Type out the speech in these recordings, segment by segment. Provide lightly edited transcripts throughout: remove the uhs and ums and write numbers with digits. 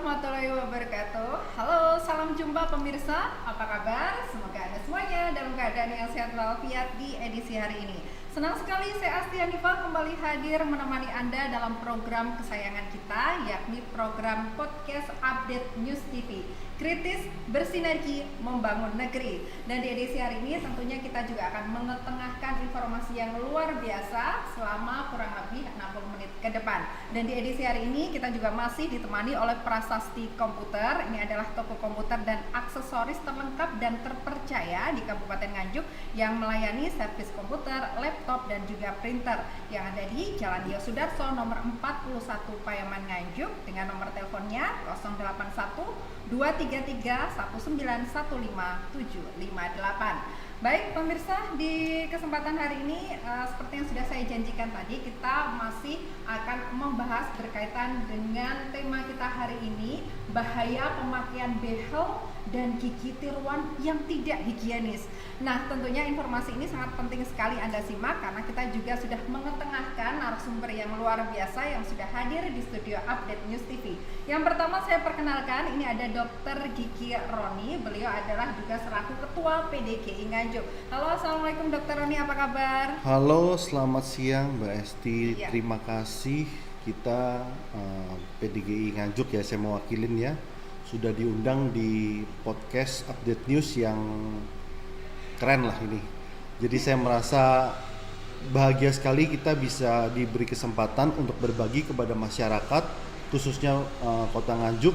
warahmatullahi wabarakatuh. Halo, salam jumpa pemirsa. Apa kabar? Semoga Anda semuanya dalam keadaan yang sehat walafiat di edisi hari ini. Senang sekali saya Asti Hanifah kembali hadir menemani Anda dalam program kesayangan kita, yakni program podcast Update News TV. Kritis, bersinergi, membangun negeri. Dan di edisi hari ini tentunya kita juga akan mengetengahkan informasi yang luar biasa selama kurang lebih 60 menit ke depan. Dan di edisi hari ini kita juga masih ditemani oleh Prasasti Komputer. Ini adalah toko komputer dan aksesoris terlengkap dan terpercaya di Kabupaten Nganjuk yang melayani servis komputer, laptop, dan juga printer yang ada di Jalan Yosudarso nomor 41 Payaman Nganjuk dengan nomor teleponnya 081 233 1915758. Baik pemirsa, di kesempatan hari ini seperti yang sudah saya janjikan tadi, kita masih akan membahas berkaitan dengan tema kita hari ini, bahaya pemakaian behel dan gigi tiruan yang tidak higienis. Nah, tentunya informasi ini sangat penting sekali Anda simak karena kita juga sudah mengetengahkan narasumber yang luar biasa yang sudah hadir di studio Update News TV. Yang pertama saya perkenalkan, ini ada Dr. Gigi Roni. Beliau adalah juga selaku Ketua PDGI Nganjuk. Halo, assalamualaikum Dr. Roni, apa kabar? Halo, selamat siang Mbak Esti. Iya. Terima kasih kita PDGI Nganjuk ya, saya mewakilin ya, sudah diundang di podcast Update News yang keren lah ini. Jadi saya merasa bahagia sekali kita bisa diberi kesempatan untuk berbagi kepada masyarakat, khususnya Kota Nganjuk,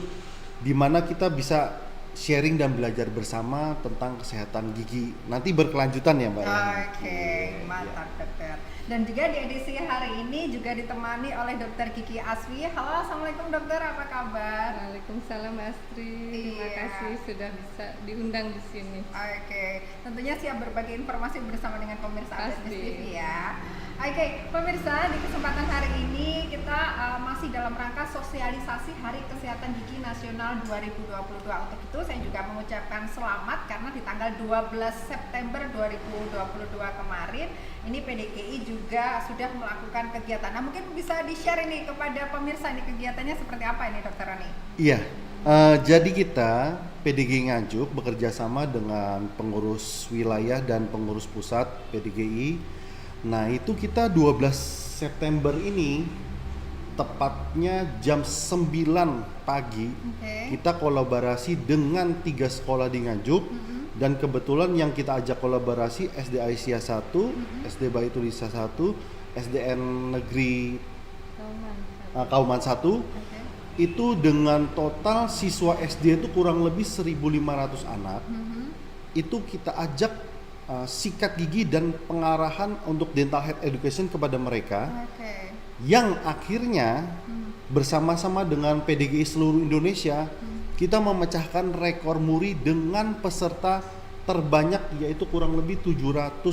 di mana kita bisa sharing dan belajar bersama tentang kesehatan gigi. Nanti berkelanjutan ya Mbak. Oke, mantap dokter. Dan juga di edisi hari ini juga ditemani oleh Dr. Kiki Aswi. Halo, assalamualaikum dokter, apa kabar? Waalaikumsalam Astri. Terima Iya. kasih sudah bisa diundang di sini. Oke, tentunya siap berbagi informasi bersama dengan pemirsa Update Pasti. News TV ya. Oke, pemirsa, di kesempatan hari ini kita masih dalam rangka sosialisasi Hari Kesehatan Gigi Nasional 2022. Untuk itu saya juga mengucapkan selamat karena di tanggal 12 September 2022 kemarin ini PDGI juga sudah melakukan kegiatan. Nah, mungkin bisa di-share ini kepada pemirsa, ini kegiatannya seperti apa ini Dokter Roni? Iya, jadi kita PDGI Nganjuk bekerja sama dengan pengurus wilayah dan pengurus pusat PDGI. Nah itu kita 12 September ini tepatnya jam 9 pagi kita kolaborasi dengan 3 sekolah di Nganjuk. Dan kebetulan yang kita ajak kolaborasi SD Aisyah 1, SD Baitulisa 1, SDN Negeri Kauman 1. Itu dengan total siswa SD itu kurang lebih 1.500 anak. Itu kita ajak sikat gigi dan pengarahan untuk dental health education kepada mereka. Yang akhirnya bersama-sama dengan PDGI seluruh Indonesia kita memecahkan rekor muri dengan peserta terbanyak, yaitu kurang lebih 700.000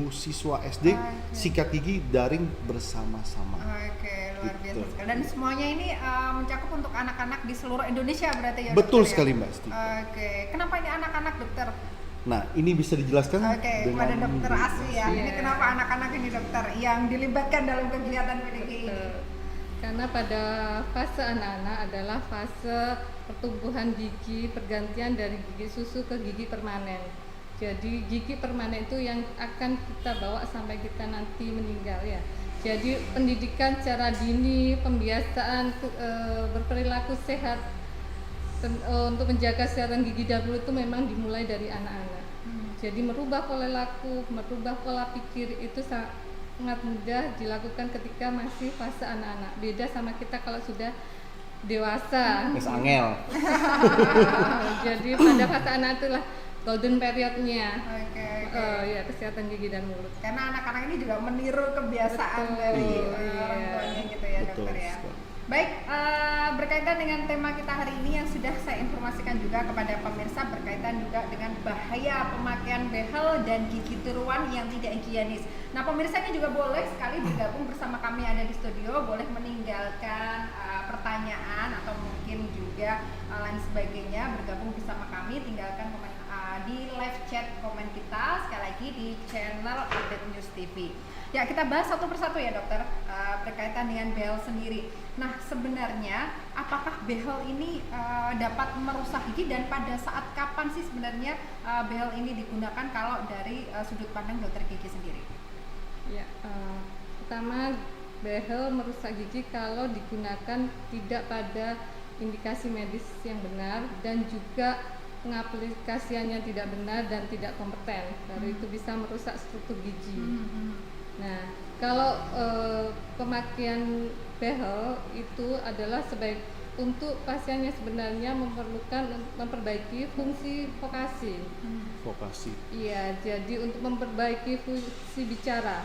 siswa SD sikat gigi daring bersama-sama. Oke, luar biasa Gitu. sekali. Dan semuanya ini mencakup untuk anak-anak di seluruh Indonesia berarti ya? Betul dokter, sekali ya? Mbak Esti. Oke, kenapa ini anak-anak dokter? Nah ini bisa dijelaskan Kepada Dokter Aswi ya. Ini Iya. kenapa anak-anak ini dokter yang dilibatkan dalam kegiatan PDGI ini? Betul. Karena pada fase anak-anak adalah fase pertumbuhan gigi, pergantian dari gigi susu ke gigi permanen. Jadi gigi permanen itu yang akan kita bawa sampai kita nanti meninggal ya. Jadi pendidikan secara dini, pembiasaan berperilaku sehat untuk menjaga kesehatan gigi dahulu itu memang dimulai dari anak-anak. Jadi merubah pola laku, merubah pola pikir itu sangat mudah dilakukan ketika masih fase anak-anak. Beda sama kita kalau sudah dewasa. Wes angel. Jadi pada fase anak itulah golden periodnya. Oke. Ya kesehatan gigi dan mulut. Karena anak-anak ini juga meniru kebiasaan Betul. dari Iya. orang tuanya gitu ya Betul dokter ya. sekali. Baik, berkaitan dengan tema kita hari ini yang sudah saya informasikan juga kepada pemirsa berkaitan juga dengan bahaya pemakaian behel dan gigi tiruan yang tidak higienis. Nah, pemirsa ini juga boleh sekali bergabung bersama kami ada di studio, boleh meninggalkan pertanyaan atau mungkin juga lain sebagainya, bergabung bersama kami, tinggalkan komen di live chat komen kita sekali lagi di channel Update News TV. Ya, kita bahas satu persatu ya dokter, berkaitan dengan behel sendiri. Nah, sebenarnya apakah behel ini dapat merusak gigi, dan pada saat kapan sih sebenarnya behel ini digunakan kalau dari sudut pandang dokter gigi sendiri? Ya, pertama, behel merusak gigi kalau digunakan tidak pada indikasi medis yang benar dan juga pengaplikasiannya tidak benar dan tidak kompeten, baru itu bisa merusak struktur gigi. Nah, kalau pemakaian behel itu adalah untuk pasiennya sebenarnya memerlukan memperbaiki fungsi vokasi. Vokasi. Iya, jadi untuk memperbaiki fungsi bicara.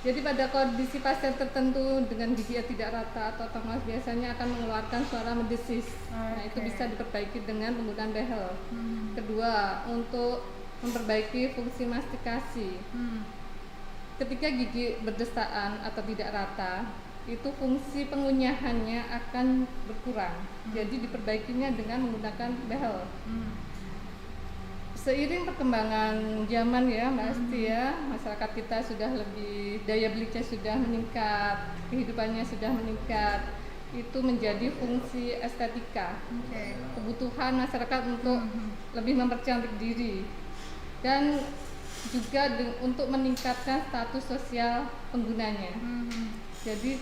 Jadi pada kondisi pasien tertentu dengan gigi yang tidak rata atau tongos biasanya akan mengeluarkan suara mendesis. Nah, itu bisa diperbaiki dengan menggunakan behel. Kedua, untuk memperbaiki fungsi mastikasi. Ketika gigi berdesaan atau tidak rata, itu fungsi pengunyahannya akan berkurang. Jadi diperbaikinya dengan menggunakan behel. Seiring perkembangan zaman ya Mbak Asti ya, masyarakat kita sudah lebih, daya belinya sudah meningkat, kehidupannya sudah meningkat, itu menjadi fungsi estetika, kebutuhan masyarakat untuk lebih mempercantik diri, dan juga untuk meningkatkan status sosial penggunanya. Jadi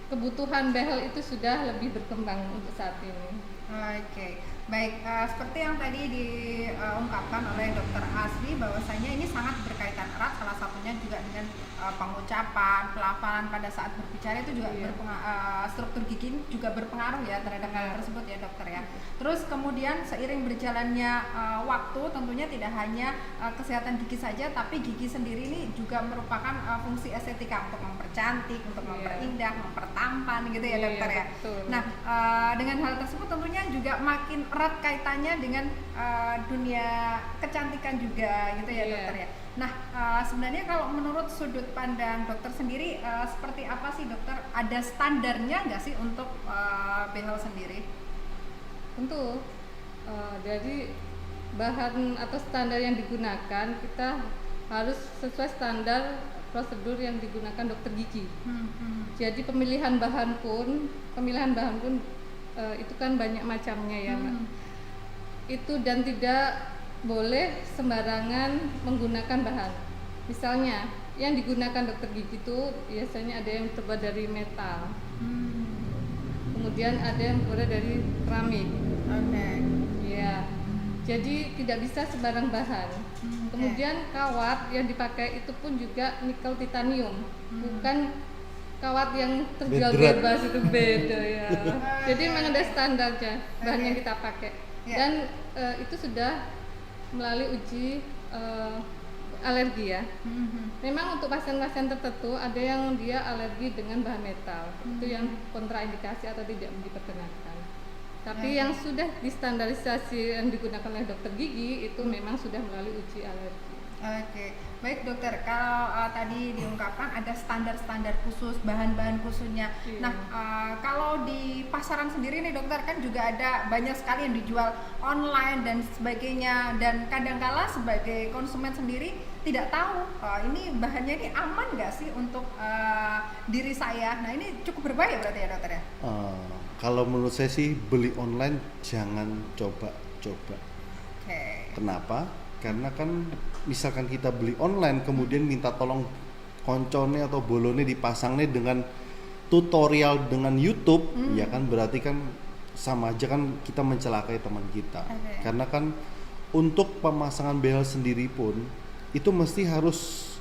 kebutuhan behel itu sudah lebih berkembang untuk saat ini. Baik, seperti yang tadi diungkapkan oleh Dokter Asri, bahwasanya ini sangat berkaitan erat, salah satunya juga dengan pengucapan, pelafalan pada saat berbicara itu juga struktur gigi juga berpengaruh ya terhadap hal tersebut ya dokter ya. Terus kemudian seiring berjalannya waktu, tentunya tidak hanya kesehatan gigi saja, tapi gigi sendiri ini juga merupakan fungsi estetika untuk mempercantik, untuk memperindah, mempertampan gitu ya dokter ya. Betul. Nah, dengan hal tersebut tentunya juga makin erat kaitannya dengan dunia kecantikan juga gitu ya dokter ya. Nah, sebenarnya kalau menurut sudut pandang dokter sendiri, seperti apa sih dokter? Ada standarnya nggak sih untuk behel sendiri? Tentu, jadi bahan atau standar yang digunakan kita harus sesuai standar prosedur yang digunakan dokter gigi. Jadi pemilihan bahan pun itu kan banyak macamnya ya Mbak. Itu dan tidak boleh sembarangan menggunakan bahan. Misalnya yang digunakan dokter gigi itu biasanya ada yang terbuat dari metal, kemudian ada yang terbuat dari keramik. Ya, jadi tidak bisa sembarang bahan. Kemudian kawat yang dipakai itu pun juga nikel titanium, bukan kawat yang terjual bebas, itu beda ya. Jadi memang ada standarnya bahan yang kita pakai, dan itu sudah melalui uji alergi ya. Memang untuk pasien-pasien tertentu ada yang dia alergi dengan bahan metal, itu yang kontraindikasi atau tidak diperkenankan. Tapi yang sudah distandarisasi yang digunakan oleh dokter gigi itu memang sudah melalui uji alergi. Baik dokter, kalau tadi diungkapkan ada standar-standar khusus, bahan-bahan khususnya. Nah, kalau di pasaran sendiri nih dokter, kan juga ada banyak sekali yang dijual online dan sebagainya, dan kadangkala sebagai konsumen sendiri tidak tahu ini bahannya ini aman nggak sih untuk diri saya. Nah, ini cukup berbahaya berarti ya dokter ya? Kalau menurut saya sih beli online jangan coba-coba. Kenapa? Karena kan misalkan kita beli online kemudian minta tolong koncone atau bolone dipasangnya dengan tutorial dengan YouTube, ya kan berarti kan sama aja kan kita mencelakai teman kita. Karena kan untuk pemasangan behel sendiri pun itu mesti harus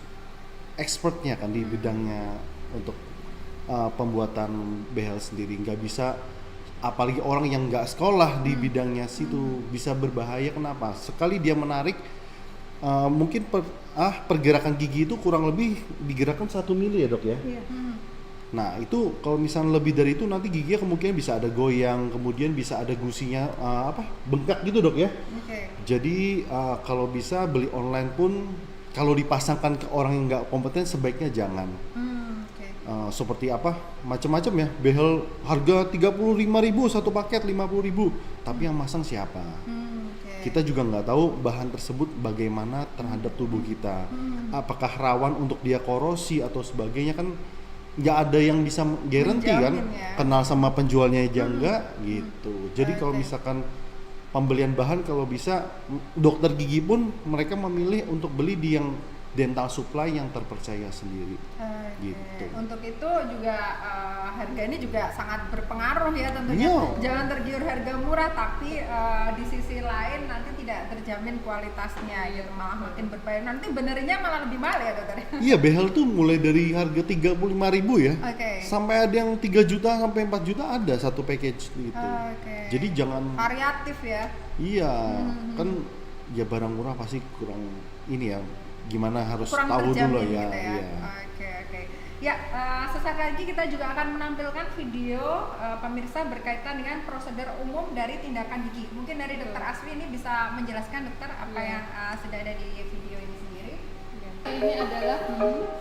expertnya kan di bidangnya untuk pembuatan behel sendiri. Nggak bisa, apalagi orang yang nggak sekolah di bidangnya situ, bisa berbahaya. Kenapa? Sekali dia menarik, mungkin pergerakan gigi itu kurang lebih digerakkan 1 mili ya dok ya. Nah itu kalau misalnya lebih dari itu nanti giginya kemungkinan bisa ada goyang, kemudian bisa ada gusinya bengkak gitu dok ya. Jadi kalau bisa beli online pun kalau dipasangkan ke orang yang nggak kompeten sebaiknya jangan. seperti apa macam-macam ya, behel harga 35.000 satu paket 50.000, tapi yang masang siapa? Oke. Kita juga nggak tahu bahan tersebut bagaimana terhadap tubuh kita, apakah rawan untuk dia korosi atau sebagainya, kan nggak ada yang bisa guarantee kan, Menjamin ya. kenal sama penjualnya aja enggak gitu. Jadi kalau Oke. misalkan pembelian bahan, kalau bisa dokter gigi pun mereka memilih untuk beli di yang dental supply yang terpercaya sendiri. Oke. Gitu. Untuk itu juga harga ini juga sangat berpengaruh ya tentunya. Iya. Jangan tergiur harga murah, tapi di sisi lain nanti tidak terjamin kualitasnya gitu, malah makin berbahaya. Nanti benerinnya malah lebih mahal ya dokter. Iya, behel tuh mulai dari harga 35.000 ya, Oke. sampai ada yang 3 juta sampai 4 juta ada satu package gitu. Oke. Jadi jangan, Variatif ya. iya kan ya barang murah pasti kurang ini ya, gimana harus Kurang tahu terjamin dulu gitu ya. ya. Iya. Oke. Ya, sesaat lagi kita juga akan menampilkan video pemirsa berkaitan dengan prosedur umum dari tindakan gigi. Mungkin dari Dokter Aswi ini bisa menjelaskan dokter apa Iya. yang sudah ada di video ini sendiri. Ini adalah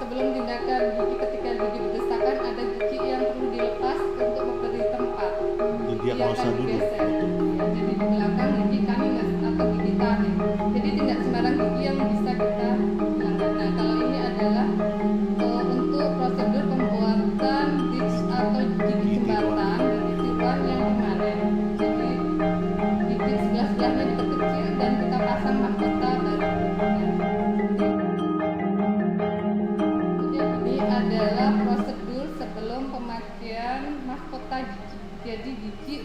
sebelum tindakan gigi, ketika gigi berdesakan ada gigi yang perlu dilepas untuk memberi tempat. Jadi dia Yang pausa akan dulu. digeser. Ya, jadi di belakang gigi canines atau gigi taring. Jadi tidak sembarang gigi yang bisa kita hilangkan. Nah, kalau ini adalah untuk prosedur pembuatan dish atau gigi jembatan, gigi tiruan yang permanen. Jadi gigi sebelah-sebelahnya diperkecil dan kita pasang mahkota baru. Ini adalah prosedur sebelum pemakaian mahkota gigi. Jadi gigi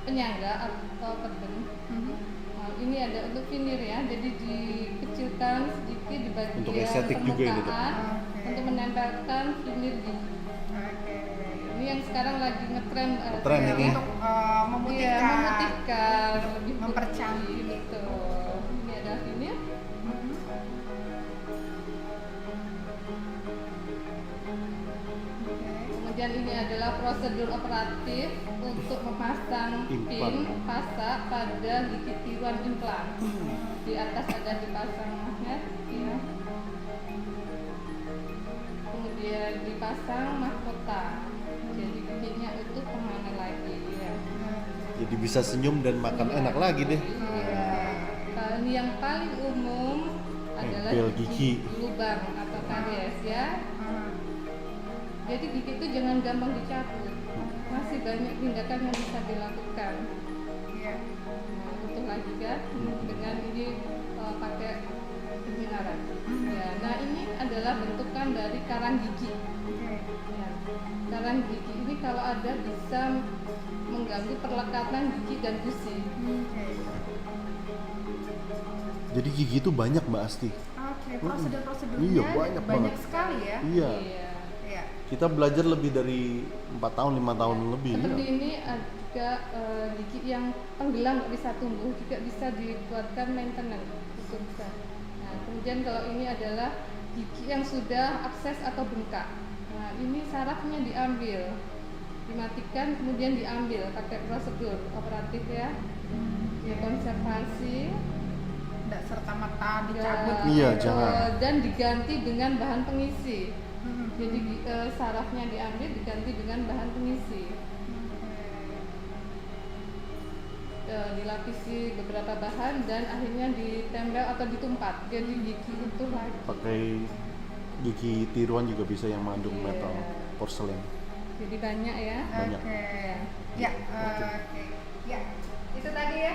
penyangga atau pedeng. Nah, ini ada untuk veneer ya. Jadi dikecilkan sedikit di bagian Untuk estetik juga ini, Dok. permukaan Oke. untuk menempelkan veneer gigi. Oke. Ini yang sekarang lagi ngetren Tren Ya, ini. untuk Iya, memutihkan. memutihkan, lebih Mempercantik. putih, gitu. Ini ada veneer. Oke. Kemudian ini adalah prosedur operatif untuk memasang Implan. pin pasa pada gigi tiruan implan. Di atas ada dipasang magnet, ya. Kemudian dipasang mahkota. Jadi giginya utuh permanen lagi, ya. Jadi bisa senyum dan makan enak lagi deh. Iya. Kalau ini yang paling umum adalah Nempel gigi. lubang atau karies ya. Hmm. Jadi gigi itu jangan gampang dicabut. Masih banyak tindakan yang bisa dilakukan. Iya. Nah, utuh lagi kan dengan ini pakai penyinaran. Ya, nah ini adalah bentukan dari karang gigi. Oke. Ya, karang gigi ini kalau ada bisa mengganggu perlekatan gigi dan gusi. Oke. Jadi gigi itu banyak Mbak Asti. Oke, prosedur-prosedurnya Iya, banyak banget. sekali ya. Iya. Iya. Iya. Kita belajar lebih dari 4 tahun, 5 tahun lebih. Seperti Ya. ini ada gigi yang tenggelam nggak bisa tumbuh, juga bisa dibuatkan maintenance, itu bisa. Nah, kemudian kalau ini adalah gigi yang sudah abses atau bengkak. Nah, ini sarafnya diambil, dimatikan, kemudian diambil pakai prosedur operatif ya. Konservasi. Tidak serta-merta dicabut. Ya, Iya, jangan. dan diganti dengan bahan pengisi. Hmm. Jadi sarafnya diambil, diganti dengan bahan pengisi. Dilapisi beberapa bahan dan akhirnya ditempel atau ditumpat. Jadi gigi utuh lagi. Pakai gigi tiruan juga bisa yang mengandung Iya. metal porselen. Jadi banyak ya. Banyak. Oke. Ya, oke. Ya, itu tadi ya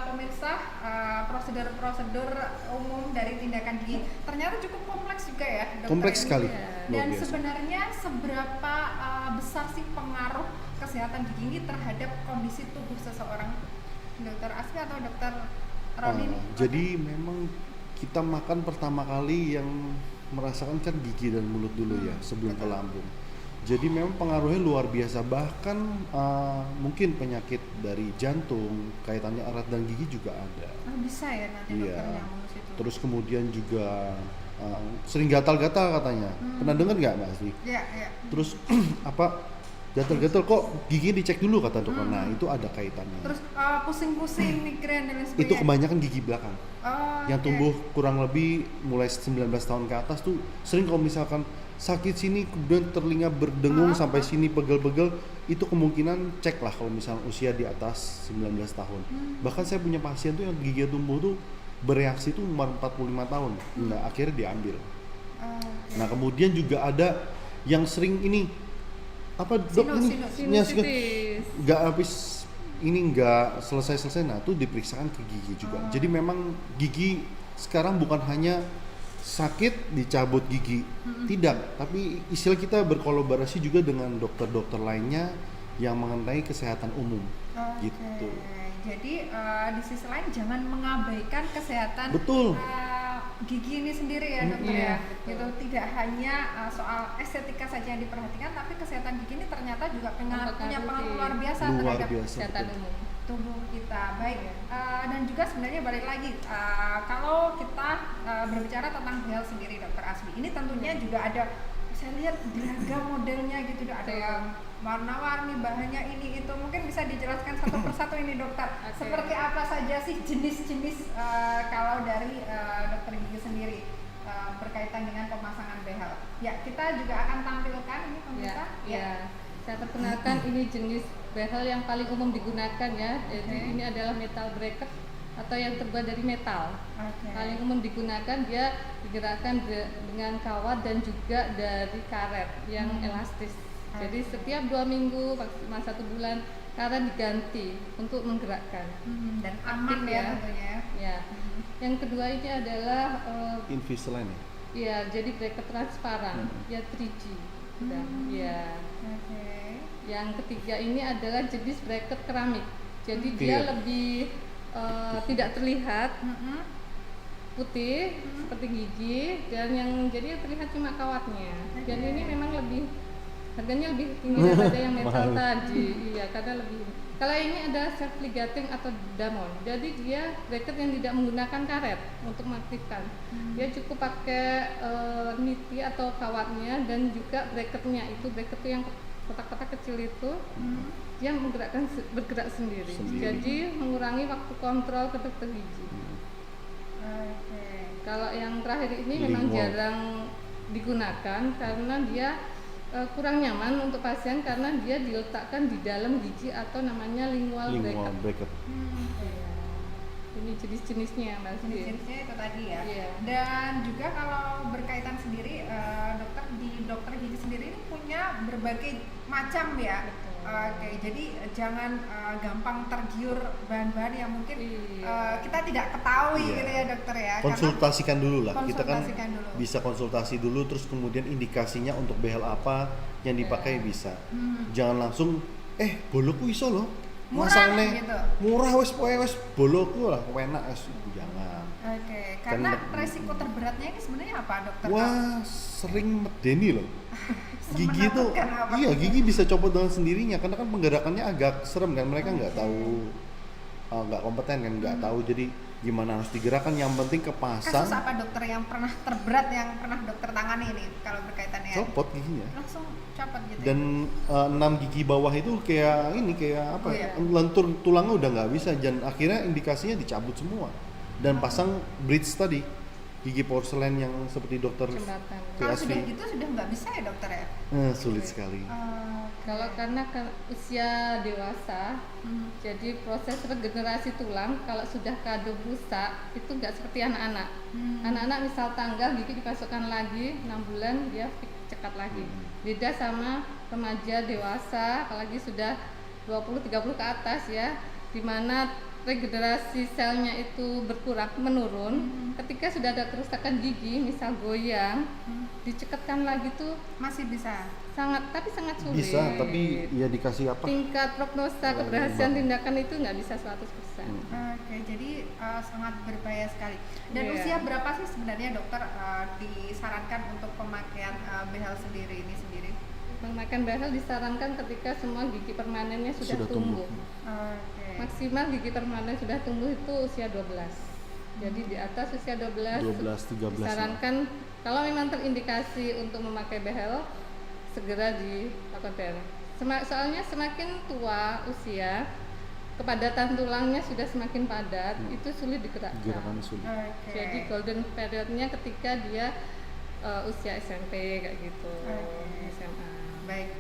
pemirsa prosedur-prosedur umum dari tindakan gigi. Ternyata cukup kompleks juga ya, dokter. Kompleks ini. sekali. Iya. Luar Dan biasa. sebenarnya seberapa besar sih pengaruh kesehatan gigi ini terhadap kondisi tubuh seseorang, dokter Asmi atau dokter Roni nih? Jadi memang kita makan pertama kali yang merasakan kan gigi dan mulut dulu ya, sebelum ke lambung. Jadi memang pengaruhnya luar biasa, bahkan mungkin penyakit dari jantung, kaitannya erat dan gigi juga ada. Bisa ya nanti Iya. dokternya ngurus itu. Terus kemudian juga sering gatal-gatal katanya. Pernah dengar nggak Mbak Asli? Ya, ya. Terus apa gatal-gatal kok gigi dicek dulu kata dokter. Nah itu ada kaitannya. Terus pusing-pusing, migrain dan lain sebagainya. Itu kebanyakan gigi belakang. Oh, Yang oke. tumbuh kurang lebih mulai 19 tahun ke atas tuh sering kalau misalkan sakit sini kemudian telinga berdengung sampai sini pegel-pegel, itu kemungkinan cek lah kalau misalnya usia di atas 19 tahun. Bahkan saya punya pasien tuh yang gigi tumbuh tuh bereaksi tuh umur 45 tahun. Nah, akhirnya diambil. Nah, kemudian juga ada yang sering ini apa dok ini sinusitis. nggak habis ini nggak selesai. Nah, tuh diperiksakan ke gigi juga. Jadi memang gigi sekarang bukan hanya sakit dicabut gigi, tidak, tapi istilah kita berkolaborasi juga dengan dokter-dokter lainnya yang mengenai kesehatan umum. Gitu. Jadi di sisi lain jangan mengabaikan kesehatan Betul. Gigi ini sendiri ya dokter Iya, ya. betul. Itu tidak hanya soal estetika saja yang diperhatikan, tapi kesehatan gigi ini ternyata juga punya pengaruh luar biasa Luar terhadap biasa. Kesehatan Betul. umum. tubuh kita. Baik, dan juga sebenarnya balik lagi kalau kita berbicara tentang BEHAL sendiri dokter Asmi, ini tentunya juga ada, saya lihat beragam modelnya gitu, ada yang warna-warni, bahannya ini itu, mungkin bisa dijelaskan satu persatu ini dokter. Oke. Seperti apa saja sih jenis-jenis kalau dari dokter gigi sendiri berkaitan dengan pemasangan BEHAL? Ya, kita juga akan tampilkan ini pemirsa. Ya. Saya perkenalkan ini jenis behel yang paling umum digunakan ya. Jadi Oke. ini adalah metal bracket atau yang terbuat dari metal. Oke. Paling umum digunakan, dia digerakkan dengan kawat dan juga dari karet yang elastis. Jadi setiap 2 minggu maksimal 1 bulan karet diganti untuk menggerakkan. Dan aman Aktif ya ya. tentunya. Ya. Yang kedua ini adalah Invisalign ya? ya, jadi bracket transparan, ya 3G. Ya. Oke. Yang ketiga ini adalah jenis bracket keramik. Jadi Clear. dia lebih tidak terlihat Mm-mm. putih seperti gigi, dan yang jadi terlihat cuma kawatnya. Dan ini memang lebih harganya lebih tinggi daripada yang metal Mahal. tadi. Iya, karena lebih. Kalau ini ada self ligating atau damon. Jadi dia bracket yang tidak menggunakan karet untuk mengaktifkan. Dia cukup pakai niti atau kawatnya, dan juga bracketnya itu bracket yang kotak-kotak kecil itu dia bergerak sendiri. Jadi mengurangi waktu kontrol ke dokter gigi. Oke. Kalau yang terakhir ini memang Lingual. jarang digunakan karena dia kurang nyaman untuk pasien, karena dia diletakkan di dalam gigi atau namanya lingual Lingual bracket. bracket. Iya. Ini jenis-jenisnya Mbak Sri. Jenis-jenisnya itu tadi ya. Iya. Dan juga kalau berkaitan sendiri dokter di dokter gigi sendiri ini punya berbagai macam ya. Betul. Oke, jadi jangan gampang tergiur bahan-bahan yang mungkin Iya. kita tidak ketahui Iya. gitu ya dokter ya. Konsultasikan dulu lah. Kita kan Konsultasikan dulu. bisa konsultasi dulu, terus kemudian indikasinya untuk behel apa yang dipakai bisa. Jangan langsung bolokku iso loh. Murah Masalahnya gitu. murah wes bolokku lah enak wes. Jangan. Oke, karena Kan- resiko terberatnya ini sebenarnya apa dokter? Wah, sering medeni loh. Gigi itu, Menakutkan apa? iya gigi bisa copot dengan sendirinya karena kan penggerakannya agak serem kan, mereka nggak tahu, nggak kompeten kan, nggak tahu jadi gimana harus digerakkan. Yang penting kepasang, Kasus apa dokter yang pernah terberat yang pernah dokter tangani ini kalau berkaitan dengan copot giginya. langsung copot gitu. Dan 6 gigi bawah itu kayak ini kayak apa? Oh, iya. Lentur tulangnya udah nggak bisa, dan akhirnya indikasinya dicabut semua dan pasang bridge tadi, gigi porselen yang seperti dokter Jembatan. Kalau PSV. sudah gitu sudah nggak bisa ya dokter ya? Sulit sekali. Kalau karena usia dewasa, jadi proses regenerasi tulang kalau sudah kado rusak itu nggak seperti anak-anak. Anak-anak misal tanggal gigi dipasukkan lagi 6 bulan dia cekat lagi. Beda sama remaja dewasa, apalagi sudah 20-30 ke atas ya, dimana regenerasi selnya itu berkurang, menurun. Ketika sudah ada kerusakan gigi, misal goyang, dicekatkan lagi tuh Masih bisa. sangat sulit. Bisa, tapi ya dikasih apa? Tingkat prognosa Wah, keberhasilan bang. tindakan itu nggak bisa 100%. Oke, jadi sangat berbahaya sekali. Dan Iya. usia berapa sih sebenarnya dokter disarankan untuk pemakaian BEHAL sendiri ini sendiri? Memakan behel disarankan ketika semua gigi permanennya sudah tumbuh. Oke. Maksimal gigi permanen sudah tumbuh itu usia 12. Jadi di atas usia 12, 12-13 disarankan kalau memang terindikasi untuk memakai behel segera dilakukan behel. Soalnya semakin tua usia, kepadatan tulangnya sudah semakin padat, itu sulit digerakkan. gerakan sulit. Oke. Jadi golden periodnya ketika dia usia SMP kayak gitu, Oke. SMA. Baik,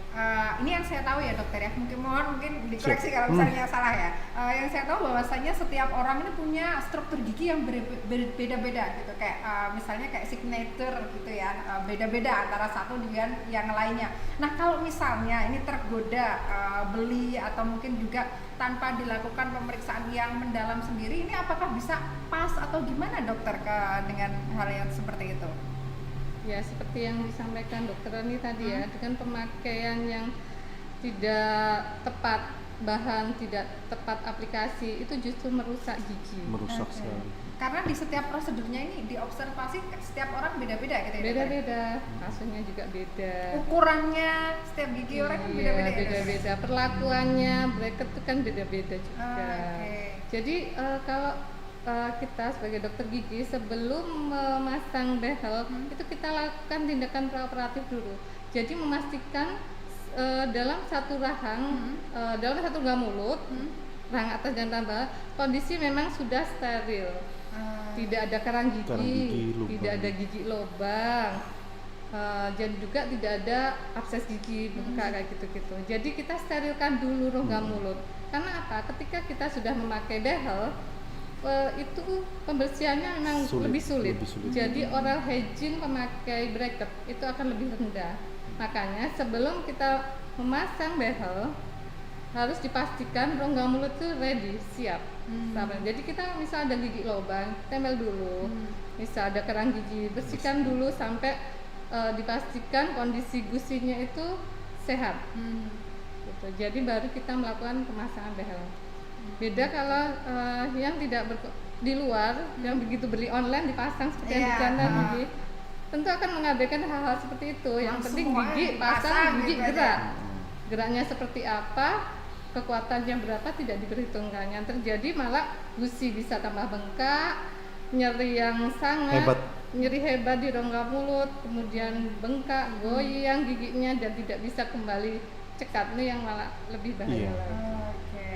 ini yang saya tahu ya dokter ya, mungkin dikoreksi kalau misalnya salah ya. Yang saya tahu bahwasanya setiap orang ini punya struktur gigi yang berbeda-beda gitu, kayak misalnya kayak signature gitu ya, beda-beda antara satu dengan yang lainnya. Nah kalau misalnya ini tergoda beli atau mungkin juga tanpa dilakukan pemeriksaan yang mendalam sendiri, ini apakah bisa pas atau gimana dokter dengan hal yang seperti itu? Ya seperti yang disampaikan dokter Rani tadi ya, dengan pemakaian yang tidak tepat bahan, tidak tepat aplikasi, itu justru merusak gigi. Merusak Oke. sekali. Karena di setiap prosedurnya ini diobservasi setiap orang beda-beda gitu ya. Dokter? Beda-beda, hasilnya juga beda. Ukurannya setiap gigi orang kan Iya, beda-beda ya. Dokter? beda-beda. Perlakuannya bracket itu kan beda-beda juga. Oke. Jadi kalau kita sebagai dokter gigi sebelum memasang behel itu kita lakukan tindakan preoperatif dulu. Jadi memastikan dalam satu rahang, dalam satu rongga mulut, rahang atas dan rahang bawah, kondisi memang sudah steril. Tidak ada karang Karang gigi, gigi, lubang. tidak ada gigi lubang. Dan juga tidak ada abses gigi, bengkak kayak gitu-gitu. Jadi kita sterilkan dulu rongga mulut. Karena apa? Ketika kita sudah memakai behel, itu pembersihannya memang lebih sulit. Jadi oral hygiene pemakai bracket itu akan lebih rendah. Makanya sebelum kita memasang behel harus dipastikan rongga mulut itu ready, siap. Jadi kita misal ada gigi lubang, tempel dulu. Misal ada kerang gigi, bersihkan dulu sampai dipastikan kondisi gusinya itu sehat. Gitu. Jadi baru kita melakukan pemasangan behel. Beda kalau yang tidak di luar, yang begitu beli online dipasang seperti yang di channel gigi, tentu akan mengabaikan hal-hal seperti itu. Yang penting gigi pasang, gigi gerak. Geraknya seperti apa, kekuatannya berapa tidak diperhitungkan. Yang terjadi malah gusi bisa tambah bengkak, nyeri yang sangat nyeri hebat di rongga mulut, kemudian bengkak, goyang giginya dan tidak bisa kembali cekat. Ini yang malah lebih bahaya lagi. Oke.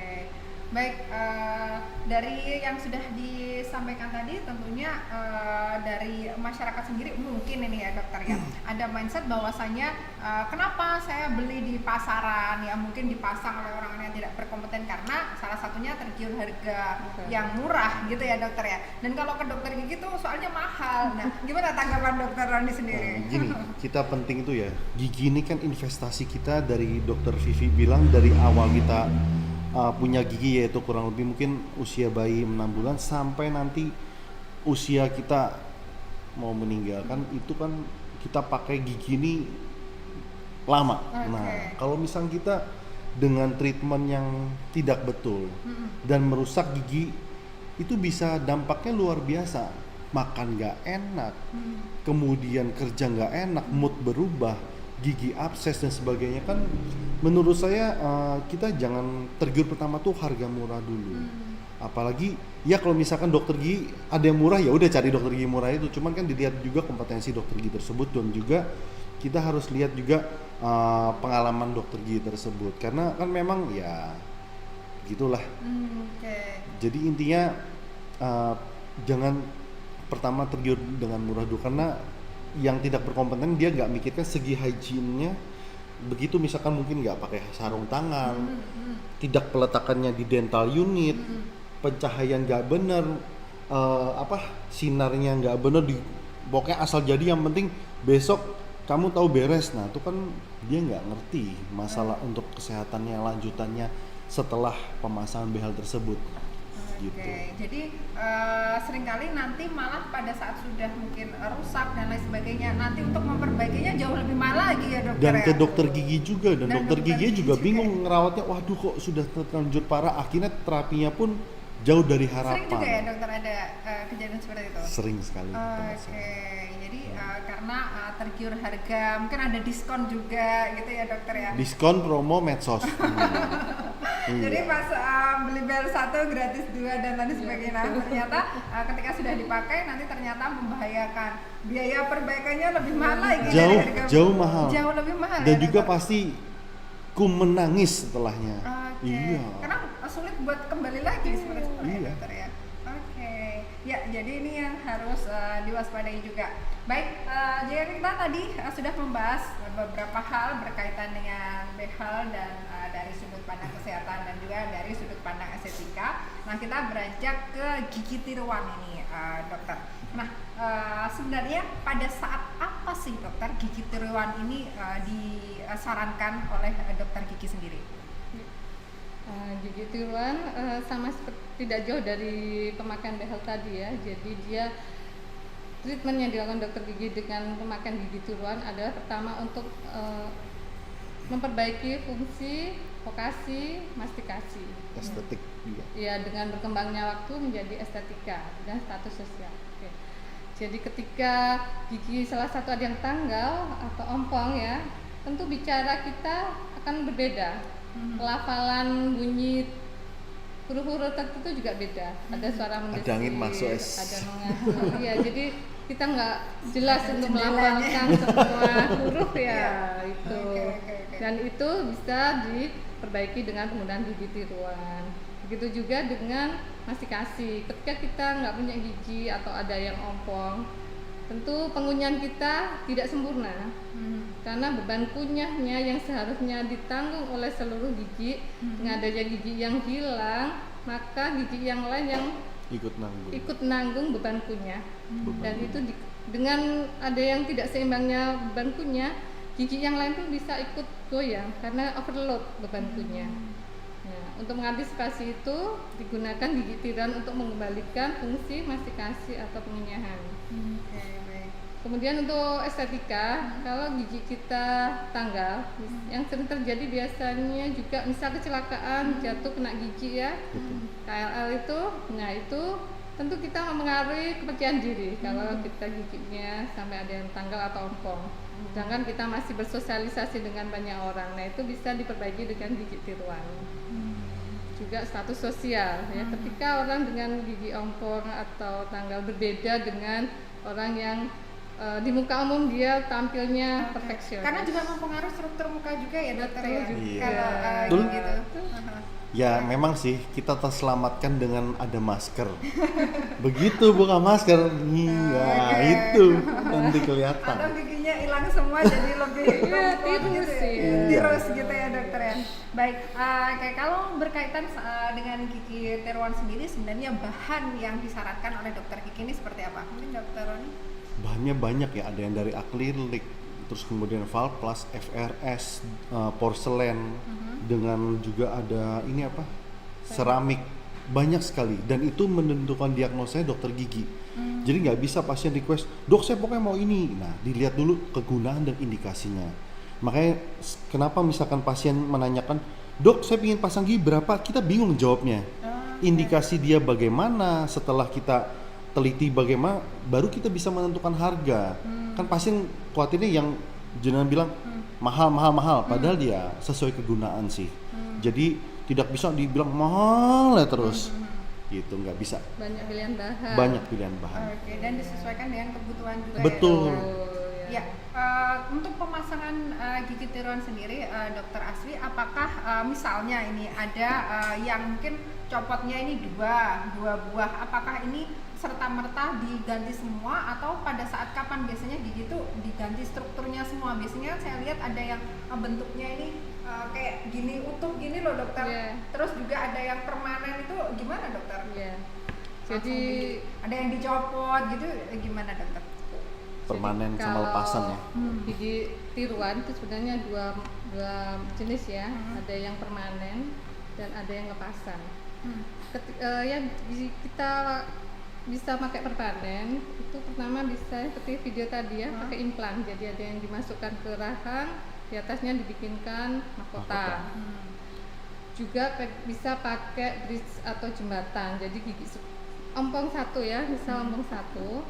Baik, dari yang sudah disampaikan tadi tentunya dari masyarakat sendiri mungkin ini ya dokter ya, ada mindset bahwasanya kenapa saya beli di pasaran ya, mungkin dipasang oleh orang yang tidak berkompeten karena salah satunya tergiur harga yang murah gitu ya dokter ya. Dan kalau ke dokter gigi tuh soalnya mahal. Nah, gimana tanggapan dokter Rani sendiri? Gini, kita penting itu ya, gigi ini kan investasi kita. Dari dokter Vivi bilang dari awal kita punya gigi, yaitu kurang lebih mungkin usia bayi 6 bulan sampai nanti usia kita mau meninggalkan, itu kan kita pakai gigi ini lama. Nah, kalau misalnya kita dengan treatment yang tidak betul dan merusak gigi, itu bisa dampaknya luar biasa. Makan nggak enak, kemudian kerja nggak enak, mood berubah, gigi abses dan sebagainya. Kan menurut saya kita jangan tergiur pertama tuh harga murah dulu. Apalagi ya kalau misalkan dokter gigi ada yang murah, ya udah cari dokter gigi murah itu. Cuman kan dilihat juga kompetensi dokter gigi tersebut, dan juga kita harus lihat juga pengalaman dokter gigi tersebut, karena kan memang ya gitulah. Jadi intinya jangan pertama tergiur dengan murah dulu, karena yang tidak berkompeten dia nggak mikirkan segi hygiene-nya. Begitu misalkan mungkin nggak pakai sarung tangan, tidak peletakannya di dental unit, pencahayaan nggak bener, sinarnya nggak bener, pokoknya asal jadi yang penting besok kamu tahu beres. Nah itu kan dia nggak ngerti masalah untuk kesehatannya lanjutannya setelah pemasangan behel tersebut. Gitu. Jadi seringkali nanti malah pada saat sudah mungkin rusak dan lain sebagainya, nanti untuk memperbaikinya jauh lebih mahal lagi ya dokter. Dan ya? ke dokter gigi juga, dan dokter gigi juga bingung ya? ngerawatnya. Waduh kok sudah terlanjur parah, akhirnya terapinya pun jauh dari harapan. Sering juga ya dokter ada kejadian seperti itu? Sering sekali. Jadi karena tergiur harga, mungkin ada diskon juga gitu ya dokter ya? Diskon promo medsos. Jadi pas beli behel 1 gratis 2 dan lain sebagainya. Nah, ternyata ketika sudah dipakai nanti ternyata membahayakan. Biaya perbaikannya lebih mahal lagi. Jauh mahal. Jauh lebih mahal. Dan ya, juga dokter? pasti ku menangis setelahnya. Iya. Karena sulit buat kembali lagi seperti itu ya Iya. dokter ya. Ya, jadi ini yang harus diwaspadai juga. Baik, jadi kita tadi sudah membahas beberapa hal berkaitan dengan behel dan dari sudut pandang kesehatan dan juga dari sudut pandang estetika. Nah, kita beranjak ke gigi tiruan ini, dokter. Nah, sebenarnya pada saat apa sih dokter gigi tiruan ini disarankan oleh dokter gigi sendiri? Gigi tiruan sama seperti tidak jauh dari pemakaian behel tadi ya. Jadi dia treatment yang dilakukan dokter gigi dengan pemakaian gigi tiruan adalah pertama untuk memperbaiki fungsi vokasi mastikasi. Estetik juga. Ya, dengan berkembangnya waktu menjadi estetika dan status sosial. Oke. Jadi ketika gigi salah satu ada yang tanggal atau ompong ya, tentu bicara kita akan berbeda. Pelafalan bunyi huruf-huruf tertentu juga beda. Ada suara mendesir, Ada angin masuk ada mengatur. Ya, jadi kita nggak jelas untuk melafalkan semua huruf ya itu. Oke. Dan itu bisa diperbaiki dengan penggunaan gigi tiruan. Begitu juga dengan mastikasi. Ketika kita nggak punya gigi atau ada yang ompong, tentu pengunyahan kita tidak sempurna. Karena beban kunyahnya yang seharusnya ditanggung oleh seluruh gigi, dengan adanya gigi yang hilang, maka gigi yang lain yang ikut nanggung beban kunyah. Dan itu dengan ada yang tidak seimbangnya beban kunyah, gigi yang lain pun bisa ikut goyang karena overload beban kunyah. Nah, untuk mengantisipasi itu digunakan gigi tiruan untuk mengembalikan fungsi mastikasi atau pengunyahan. Kemudian untuk estetika, kalau gigi kita tanggal, yang sering terjadi biasanya juga misal kecelakaan jatuh kena gigi ya, KLL itu, nah itu tentu kita mempengaruhi kepercayaan diri kalau kita giginya sampai ada yang tanggal atau ompong. Sedangkan kita masih bersosialisasi dengan banyak orang, nah itu bisa diperbaiki dengan gigi tiruan. Juga status sosial ya, ketika orang dengan gigi ompong atau tanggal berbeda dengan orang yang di muka umum dia tampilnya perfeksionis. Karena juga mempengaruhi struktur muka juga ya dokter ya. Iya. Kalau gitu. Ya memang sih kita terselamatkan dengan ada masker. Begitu buka masker, ya itu nanti kelihatan. Atau giginya hilang semua jadi lebih tirus gitu ya. Tirus gitu ya dokter ya. Baik, kayak kalau berkaitan dengan gigi tiruan sendiri sebenarnya bahan yang disarankan oleh dokter gigi ini seperti apa? Mungkin dokter Roni? Bahannya banyak ya, ada yang dari akrilik, terus kemudian Valplas, FRS, porselen, dengan juga ada ini apa, seramik, banyak sekali. Dan itu menentukan diagnosanya dokter gigi. Jadi nggak bisa pasien request, dok saya pokoknya mau ini. Nah dilihat dulu kegunaan dan indikasinya. Makanya kenapa misalkan pasien menanyakan, dok saya ingin pasang gigi berapa, kita bingung jawabnya. Indikasi dia bagaimana, setelah kita teliti bagaimana baru kita bisa menentukan harga. Kan pasien khawatirnya yang jenengan bilang mahal, padahal dia sesuai kegunaan sih. Jadi tidak bisa dibilang mahal ya terus. Gitu, nggak bisa. Banyak pilihan bahan. Oke, dan disesuaikan dengan kebutuhan juga. Betul. Ya, untuk pemasangan gigi tiruan sendiri, dokter Aswi, apakah misalnya ini ada yang mungkin copotnya ini dua buah, apakah ini serta merta diganti semua atau pada saat kapan biasanya gigi itu diganti strukturnya semua? Biasanya saya lihat ada yang bentuknya ini kayak gini utuh gini loh dokter. Terus juga ada yang permanen, itu gimana dokter? Jadi ada yang dicopot gitu, gimana dokter? Permanen jadi sama lepasan ya. Gigi tiruan itu sebenarnya dua jenis ya, ada yang permanen dan ada yang lepasan. Yang kita bisa pakai permanen itu pertama bisa seperti video tadi ya, pakai implan. Jadi ada yang dimasukkan ke rahang, di atasnya dibikinkan mahkota. Juga bisa pakai bridge atau jembatan. Jadi gigi ompong satu ya, misal ompong satu.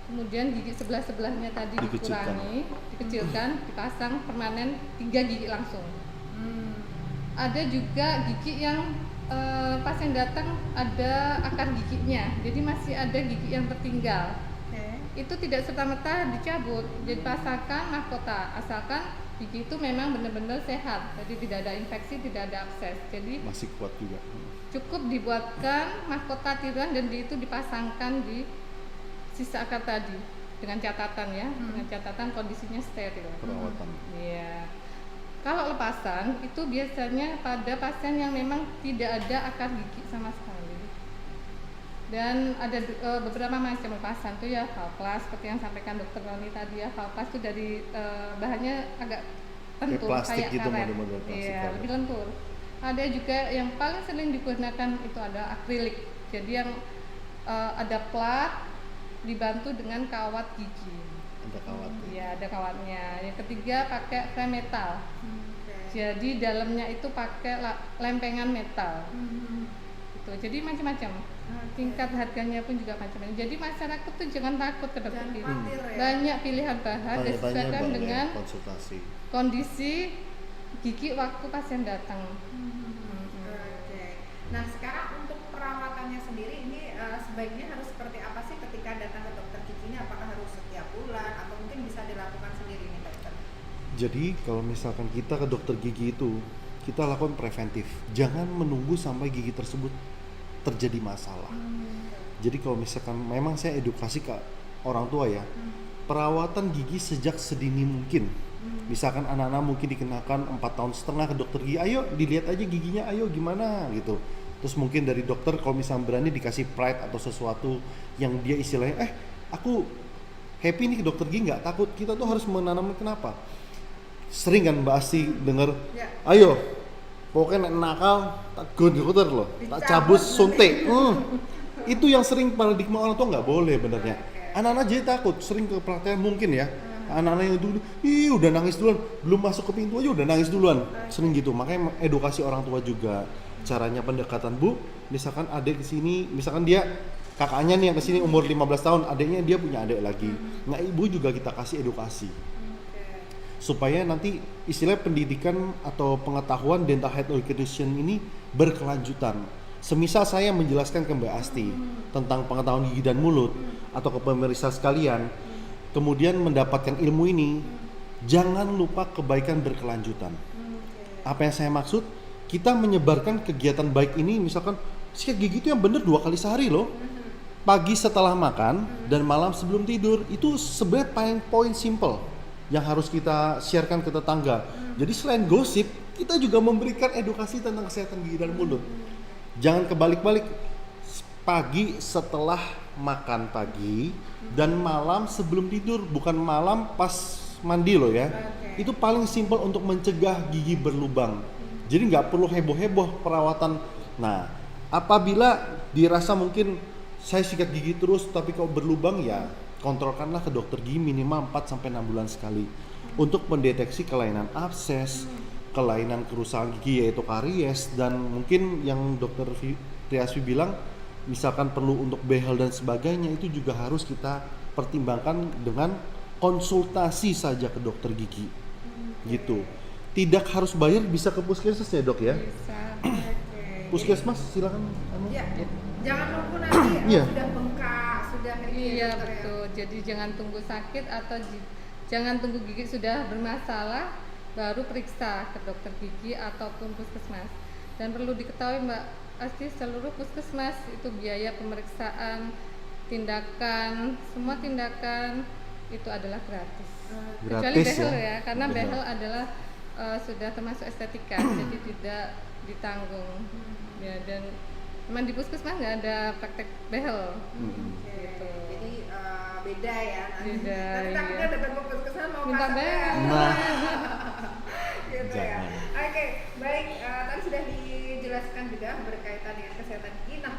Kemudian gigi sebelahnya tadi dikecilkan, dipasang permanen 3 gigi langsung. Ada juga gigi yang pasien datang ada akar giginya, jadi masih ada gigi yang tertinggal. Itu tidak serta-merta dicabut, jadi pasangkan mahkota, asalkan gigi itu memang benar-benar sehat, jadi tidak ada infeksi, tidak ada abses. Jadi Masih kuat juga. cukup dibuatkan mahkota tiruan dan itu dipasangkan di sisa akar tadi dengan catatan ya, dengan catatan kondisinya steril. Perawatan. Iya. Kalau lepasan itu biasanya pada pasien yang memang tidak ada akar gigi sama sekali. Dan ada beberapa macam lepasan tuh ya, valplas seperti yang sampaikan Dokter Roni tadi ya. Valplas itu dari bahannya agak lentur plastik kayak gitu, karet. model-model plastik Iya, karet. lebih lentur. Ada juga yang paling sering digunakan itu ada akrilik. Jadi yang ada plat dibantu dengan kawat gigi. Ada kawat. Iya, ada kawatnya. Yang ketiga pakai frame metal. Jadi dalamnya itu pakai lempengan metal. Gitu. Jadi macam-macam. Tingkat harganya pun juga macam-macam. Jadi masyarakat tuh jangan takut ke dokter gigi. Banyak pilihan bahan Tanya-tanya disesuaikan Bang, ya, dengan konsultasi. kondisi gigi waktu pasien datang. Oke. Nah, sekarang untuk perawatannya sendiri ini sebaiknya harus seperti apa sih ketika datang ke dokter gigi ini? Apakah harus setiap bulan atau mungkin bisa dilakukan sendiri nih dokter? Jadi kalau misalkan kita ke dokter gigi itu, kita lakukan preventif. Jangan menunggu sampai gigi tersebut terjadi masalah. Jadi kalau misalkan memang saya edukasi ke orang tua ya, perawatan gigi sejak sedini mungkin. Misalkan anak-anak mungkin dikenakan 4 tahun setengah ke dokter gigi, ayo dilihat aja giginya, ayo gimana gitu. Terus mungkin dari dokter kalau misalnya berani dikasih pride atau sesuatu yang dia istilahnya, aku happy nih ke dokter gigi, nggak takut. Kita tuh harus menanamkan kenapa? Sering kan Mbak Asti denger, Ya. ayo pokoknya nek nakal tak go dokter loh, tak cabut suntik. Itu yang sering paradigma orang tua nggak boleh benernya. Anak-anak jadi takut, sering ke praktek mungkin ya. Anak-anak yang dulu, udah nangis duluan, belum masuk ke pintu aja udah nangis duluan. Sering gitu, makanya edukasi orang tua juga. Caranya pendekatan Bu, misalkan adik di sini, misalkan dia kakaknya nih yang kesini umur 15 tahun, adiknya dia punya adik lagi. Nah ibu juga kita kasih edukasi. Supaya nanti istilah pendidikan atau pengetahuan dental health education ini berkelanjutan. Semisal saya menjelaskan ke Mbak Asti tentang pengetahuan gigi dan mulut atau ke pemirsa sekalian, kemudian mendapatkan ilmu ini, jangan lupa kebaikan berkelanjutan. Apa yang saya maksud? Kita menyebarkan kegiatan baik ini, misalkan sikat gigi itu yang bener 2 kali sehari loh. Pagi setelah makan dan malam sebelum tidur, itu sebenarnya paling poin simple yang harus kita sharekan ke tetangga. Jadi selain gosip, kita juga memberikan edukasi tentang kesehatan gigi dan mulut. Jangan kebalik-balik, pagi setelah makan pagi dan malam sebelum tidur, bukan malam pas mandi loh ya. Itu paling simpel untuk mencegah gigi berlubang. Jadi nggak perlu heboh-heboh perawatan. Nah, apabila dirasa mungkin saya sikat gigi terus tapi kok berlubang, ya kontrolkanlah ke dokter gigi minimal 4-6 bulan sekali untuk mendeteksi kelainan abses, kelainan kerusakan gigi yaitu karies, dan mungkin yang dokter Triaswi bilang misalkan perlu untuk behel dan sebagainya, itu juga harus kita pertimbangkan dengan konsultasi saja ke dokter gigi. Gitu. Tidak harus bayar, bisa ke puskesmas ya dok ya? Bisa. Puskesmas silakan. Ya, jangan nunggu nanti Iya. sudah bengkak, sudah ini Iya ya, dokter, ya. betul. Jadi jangan tunggu sakit atau jangan tunggu gigi sudah bermasalah baru periksa ke dokter gigi ataupun puskesmas. Dan perlu diketahui Mbak Asti, seluruh puskesmas itu biaya pemeriksaan, tindakan, semua tindakan itu adalah gratis. Kecuali Gratis behel ya? ya, karena Benar. behel adalah sudah termasuk estetika, jadi tidak ditanggung. Ya, dan memang di puskesmas nggak ada praktek behel. Oke, Gitu. jadi beda ya. Beda, Nanti takutnya iya. datang ke puskesmas mau Minta pasang behel. behel. Nah, Gitu ya. jangan. Oke, baik. Tadi sudah dijelaskan juga berkaitan dengan kesehatan gigi. Nah,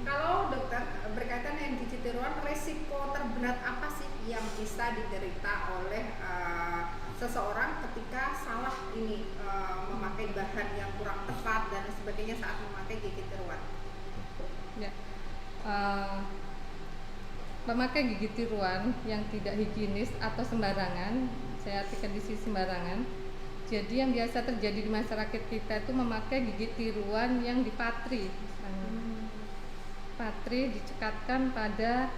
kalau dokter berkaitan dengan gigi tiruan, resiko terberat apa sih yang bisa diderita oleh seseorang ketika salah ini memakai bahan yang kurang tepat dan sebagainya saat memakai gigi tiruan? Ya. Memakai gigi tiruan yang tidak higienis atau sembarangan, saya artikan di sini sembarangan. Jadi yang biasa terjadi di masyarakat kita itu memakai gigi tiruan yang dipatri, misalnya. Patri dicekatkan pada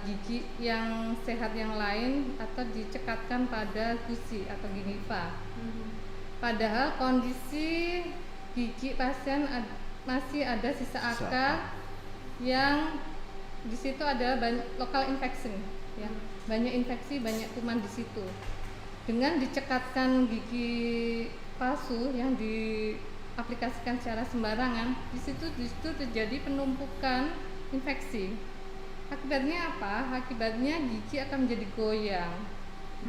gigi yang sehat yang lain atau dicekatkan pada gusi atau gingiva. Padahal kondisi gigi pasien masih ada sisa akar yang di situ ada lokal infection, ya, banyak infeksi, banyak kuman di situ. Dengan dicekatkan gigi palsu yang diaplikasikan secara sembarangan, di situ terjadi penumpukan infeksi. Akibatnya apa? Akibatnya gigi akan menjadi goyang,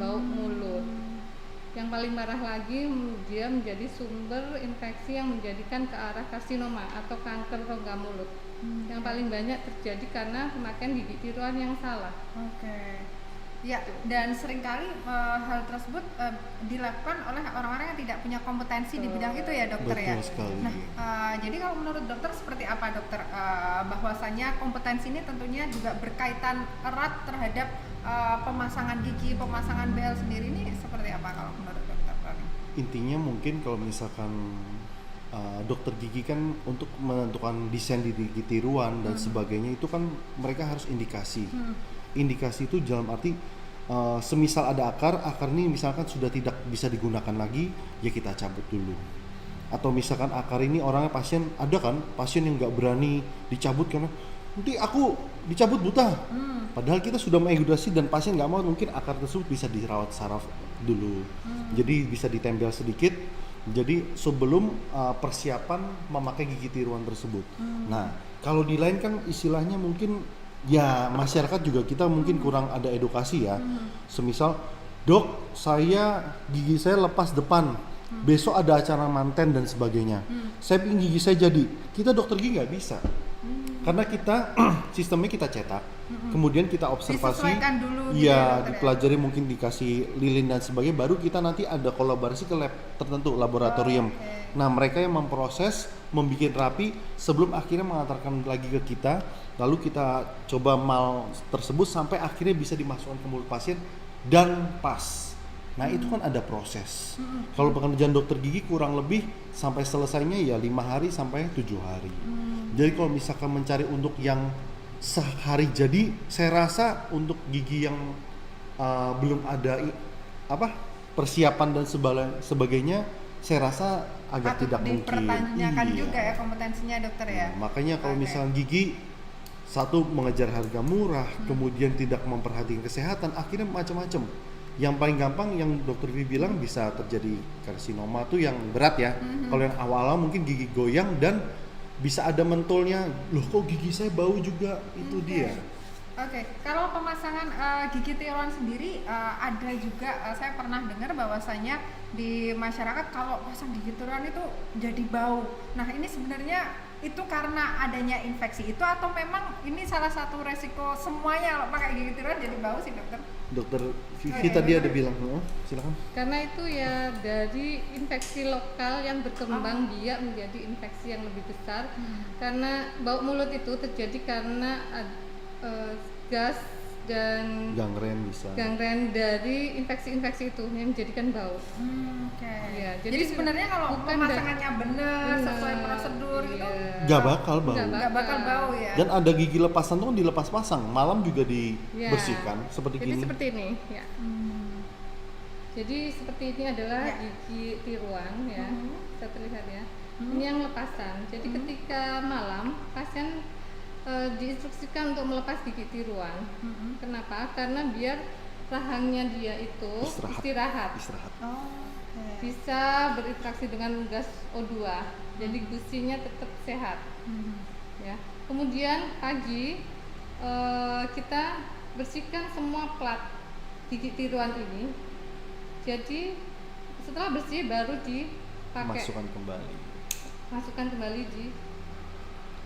bau mulut. Yang paling parah lagi, dia menjadi sumber infeksi yang menjadikan ke arah karsinoma atau kanker rongga mulut. Yang paling banyak terjadi karena pemakaian gigi tiruan yang salah. Oke. Ya, dan seringkali hal tersebut dilakukan oleh orang-orang yang tidak punya kompetensi di bidang itu ya dokter. Betul ya. sekali. Nah, jadi kalau menurut dokter seperti apa dokter? Bahwasanya kompetensi ini tentunya juga berkaitan erat terhadap pemasangan gigi, pemasangan BL sendiri ini seperti apa kalau menurut dokter? Intinya mungkin kalau misalkan dokter gigi kan untuk menentukan desain di gigi tiruan dan sebagainya itu kan mereka harus indikasi. Indikasi itu dalam arti semisal ada akar ini misalkan sudah tidak bisa digunakan lagi, ya kita cabut dulu. Atau misalkan akar ini orangnya pasien yang nggak berani dicabut karena nanti aku dicabut buta. Padahal kita sudah mengedukasi dan pasien nggak mau, mungkin akar tersebut bisa dirawat saraf dulu. Jadi bisa ditempel sedikit. Jadi sebelum persiapan memakai gigi tiruan tersebut. Nah, kalau di lain kan istilahnya mungkin ya masyarakat juga kita mungkin kurang ada edukasi ya. Semisal, dok, gigi saya lepas depan. Besok ada acara manten dan sebagainya. Saya ingin gigi saya jadi. Kita dokter gigi nggak bisa. Karena kita sistemnya kita cetak, kemudian kita observasi, disesuaikan dulu ya dipelajari mungkin dikasih lilin dan sebagainya, baru kita nanti ada kolaborasi ke lab tertentu, laboratorium. Nah mereka yang memproses, membuat rapi sebelum akhirnya mengantarkan lagi ke kita, lalu kita coba mal tersebut sampai akhirnya bisa dimasukkan ke mulut pasien dan pas. Nah itu kan ada proses. Kalau pekerjaan dokter gigi kurang lebih sampai selesainya ya 5 hari sampai 7 hari. Jadi kalau misalkan mencari untuk yang sehari jadi, saya rasa untuk gigi yang belum ada persiapan dan sebagainya, saya rasa agak tidak mungkin. Dipertanyakan juga ya kompetensinya dokter ya. Makanya kalau misalkan gigi satu mengejar harga murah, kemudian tidak memperhatikan kesehatan, akhirnya macam-macam. Yang paling gampang yang dokter Vivi bilang bisa terjadi karsinoma tuh yang berat ya. Kalau yang awal-awal mungkin gigi goyang dan bisa ada mentolnya, loh kok gigi saya bau juga, itu dia. Oke, kalau pemasangan gigi tiruan sendiri ada juga, saya pernah dengar bahwasanya di masyarakat kalau pasang gigi tiruan itu jadi bau. Nah ini sebenarnya itu karena adanya infeksi itu atau memang ini salah satu resiko semuanya kalau pakai gigi tiruan jadi bau sih dokter? Dokter Vivi tadi ada bilang, silakan. Karena itu ya dari infeksi lokal yang berkembang dia menjadi infeksi yang lebih besar. Karena bau mulut itu terjadi karena gas dan gangren dari infeksi-infeksi itu yang menjadikan bau. Ya, jadi sebenarnya kalau pemasangannya benar sesuai prosedur itu nggak bakal bau. Nggak bakal bau ya. Dan ada gigi lepasan tuh dilepas pasang, malam juga dibersihkan seperti jadi gini. Seperti ini, ya. Jadi seperti ini adalah gigi tiruan ya. Bisa terlihat ya. Ini yang lepasan. Jadi ketika malam pasien diinstruksikan untuk melepas gigi tiruan. Kenapa? Karena biar rahangnya dia itu istirahat. Bisa berinteraksi dengan gas O2. Jadi gusinya tetap sehat. Ya. Kemudian pagi kita bersihkan semua plat gigi tiruan ini. Jadi setelah bersih baru dipakai. Masukkan kembali di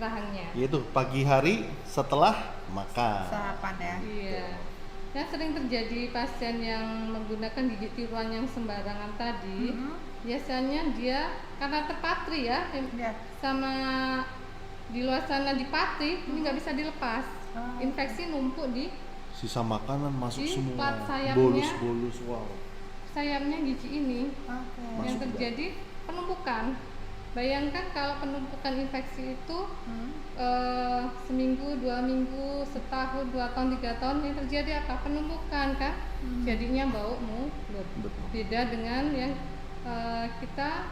rahangnya. Yaitu pagi hari setelah makan. Sarapan ya. Iya. Yang sering terjadi pasien yang menggunakan gigi tiruan yang sembarangan tadi, biasanya dia karena terpatri ya, sama di luar sana dipatri, ini nggak bisa dilepas. Infeksi numpuk di sisa makanan masuk semua. Plat sayapnya, bolus, wow. Sayapnya gigi ini, yang terjadi penumpukan. Bayangkan kalau penumpukan infeksi itu Hmm. seminggu, 2 minggu, setahun, 2 tahun, 3 tahun, yang terjadi apa? Penumpukan kan? Jadinya bau mulut. Betul. Beda dengan yang kita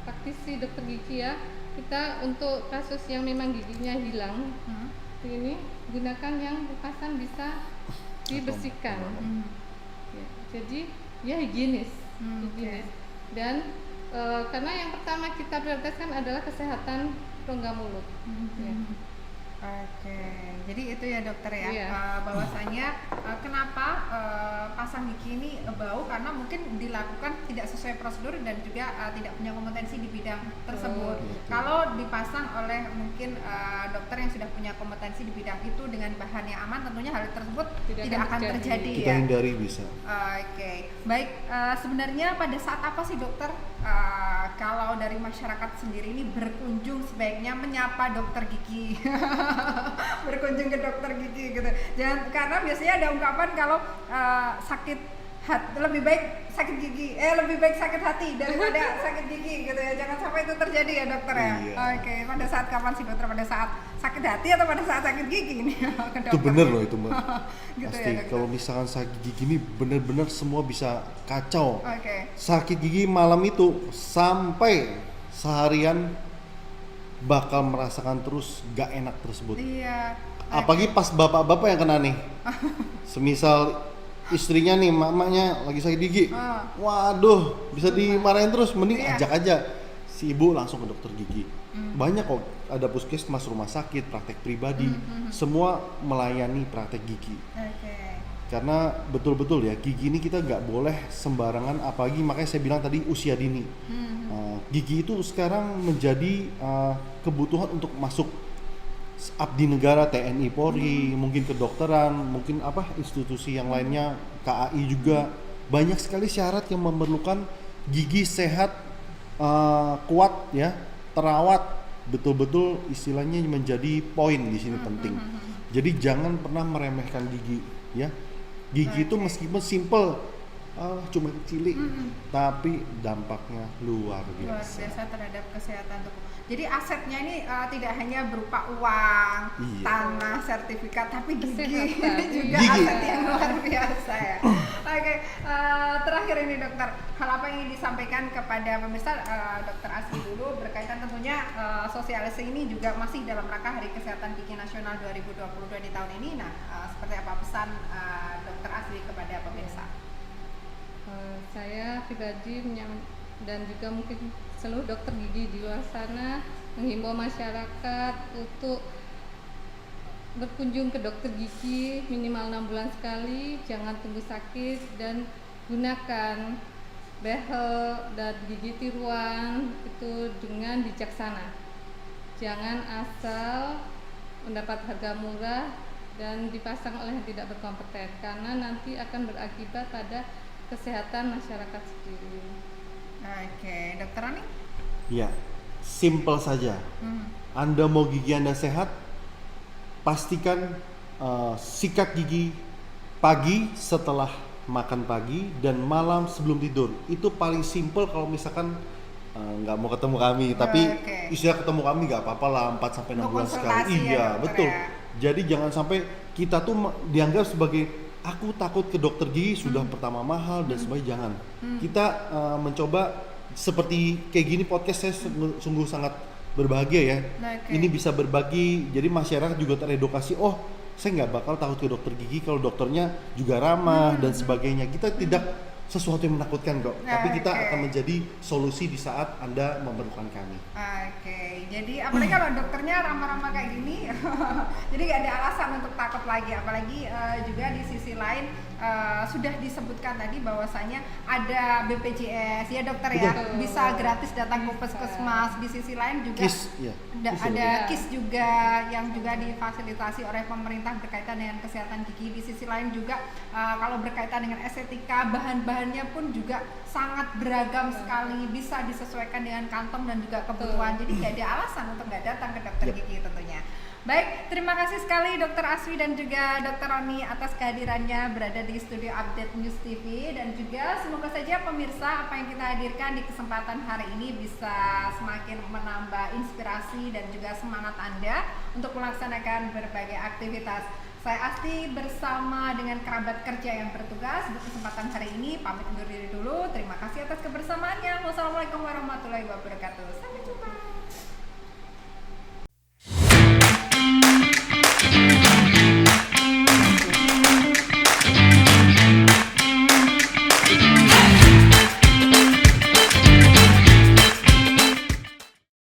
praktisi dokter gigi ya, kita untuk kasus yang memang giginya hilang, Hmm. ini gunakan yang bukasan bisa dibersihkan. Hmm. Ya, jadi ya higienis, Hmm, higienis. oke. Dan karena yang pertama kita prioritaskan adalah kesehatan rongga mulut. Ya. Oke, jadi itu ya dokter ya, Iya. bahwasanya kenapa pasang gigi ini bau karena mungkin dilakukan tidak sesuai prosedur dan juga tidak punya kompetensi di bidang tersebut. Betul. Kalau dipasang oleh mungkin dokter yang sudah punya kompetensi di bidang itu dengan bahan yang aman, tentunya hal tersebut Tidak tidak akan akan terjadi. terjadi Kita ya. hindari bisa. Oke, baik. Sebenarnya pada saat apa sih dokter kalau dari masyarakat sendiri ini berkunjung sebaiknya menyapa dokter gigi, berkunjung ke dokter gigi gitu. Jangan, karena biasanya ada ungkapan kalau sakit lebih baik sakit gigi, lebih baik sakit hati daripada sakit gigi gitu ya. Jangan sampai itu terjadi ya dokter ya. Iya. Oke, pada saat kapan sih dokter? Pada saat sakit hati atau pada saat sakit gigi ini? Ke Itu dokter? bener loh itu Mbak. Gitu Pasti ya, dokter. kalau misalkan sakit gigi ini bener-bener semua bisa kacau. Oke. Sakit gigi malam itu sampai seharian bakal merasakan terus gak enak tersebut. Iya. Apalagi pas bapak-bapak yang kena nih. Semisal istrinya nih, mamanya lagi sakit gigi. Ah. Waduh, bisa dimarahin terus. Mending Iya. ajak aja si ibu langsung ke dokter gigi. Banyak kok, ada puskesmas, rumah sakit, praktek pribadi, semua melayani praktek gigi. Oke. Karena betul-betul ya, gigi ini kita nggak boleh sembarangan, apalagi makanya saya bilang tadi usia dini. Gigi itu sekarang menjadi kebutuhan untuk masuk abdi negara, TNI, Polri, mungkin kedokteran, mungkin apa institusi yang lainnya, KAI juga. Banyak sekali syarat yang memerlukan gigi sehat, kuat ya, terawat, betul-betul istilahnya menjadi poin di sini penting. Jadi jangan pernah meremehkan gigi ya. Gigi itu meskipun simple, cuma cilik, tapi dampaknya luar Luar biasa. biasa terhadap kesehatan tubuh. Jadi asetnya ini tidak hanya berupa uang, Iya. tanah, sertifikat, tapi gigi Kesehatan. ini juga Gigi. aset yang luar biasa ya. Oke, terakhir ini dokter, hal apa yang ingin disampaikan kepada pemirsa dokter Asri dulu berkaitan tentunya sosialisasi ini juga masih dalam rangka Hari Kesehatan Gigi Nasional 2022 di tahun ini. Nah, seperti apa pesan dokter Asri kepada pemirsa? Saya pribadi dan juga mungkin seluruh dokter gigi di luar sana menghimbau masyarakat untuk berkunjung ke dokter gigi minimal 6 bulan sekali, jangan tunggu sakit, dan gunakan behel dan gigi tiruan itu dengan bijaksana. Jangan asal mendapat harga murah dan dipasang oleh yang tidak berkompeten, karena nanti akan berakibat pada kesehatan masyarakat sendiri. Oke, dokter Ani? Ya, simple saja. Anda mau gigi Anda sehat, pastikan sikat gigi pagi setelah makan pagi dan malam sebelum tidur. Itu paling simple kalau misalkan nggak mau ketemu kami, tapi Oke. istilah ketemu kami nggak apa-apa lah 4 sampai 6 Untuk bulan sekali. konsultasi ya, Iya, dokter betul. ya. Jadi jangan sampai kita tuh dianggap sebagai aku takut ke dokter gigi sudah pertama mahal dan sebagainya. Jangan. Kita mencoba seperti kayak gini podcast, saya sungguh sangat berbahagia ya. Oke. Ini bisa berbagi, jadi masyarakat juga teredukasi. Oh, saya nggak bakal takut ke dokter gigi kalau dokternya juga ramah dan sebagainya. Kita tidak sesuatu yang menakutkan kok, tapi kita Oke. akan menjadi solusi di saat Anda memerlukan kami. Oke, jadi apalagi kalau dokternya ramah-ramah kayak gini, jadi nggak ada alasan untuk takut lagi. Apalagi juga di sisi lain sudah disebutkan tadi bahwasanya ada BPJS ya dokter ya, Betul. bisa gratis datang ke puskesmas. Di sisi lain juga KIS, ya. ada ya. KIS juga yang juga difasilitasi oleh pemerintah berkaitan dengan kesehatan gigi. Di sisi lain juga kalau berkaitan dengan estetika, bahan-bahannya pun juga sangat beragam sekali, bisa disesuaikan dengan kantong dan juga kebutuhan. Jadi nggak ada alasan untuk nggak datang ke dokter Yep. gigi tentunya. Baik, terima kasih sekali Dr. Aswi dan juga Dr. Roni atas kehadirannya berada di studio Update News TV, dan juga semoga saja pemirsa apa yang kita hadirkan di kesempatan hari ini bisa semakin menambah inspirasi dan juga semangat Anda untuk melaksanakan berbagai aktivitas. Saya Asti bersama dengan kerabat kerja yang bertugas di kesempatan hari ini pamit undur diri dulu. Terima kasih atas kebersamaannya. Wassalamualaikum warahmatullahi wabarakatuh. Sampai jumpa.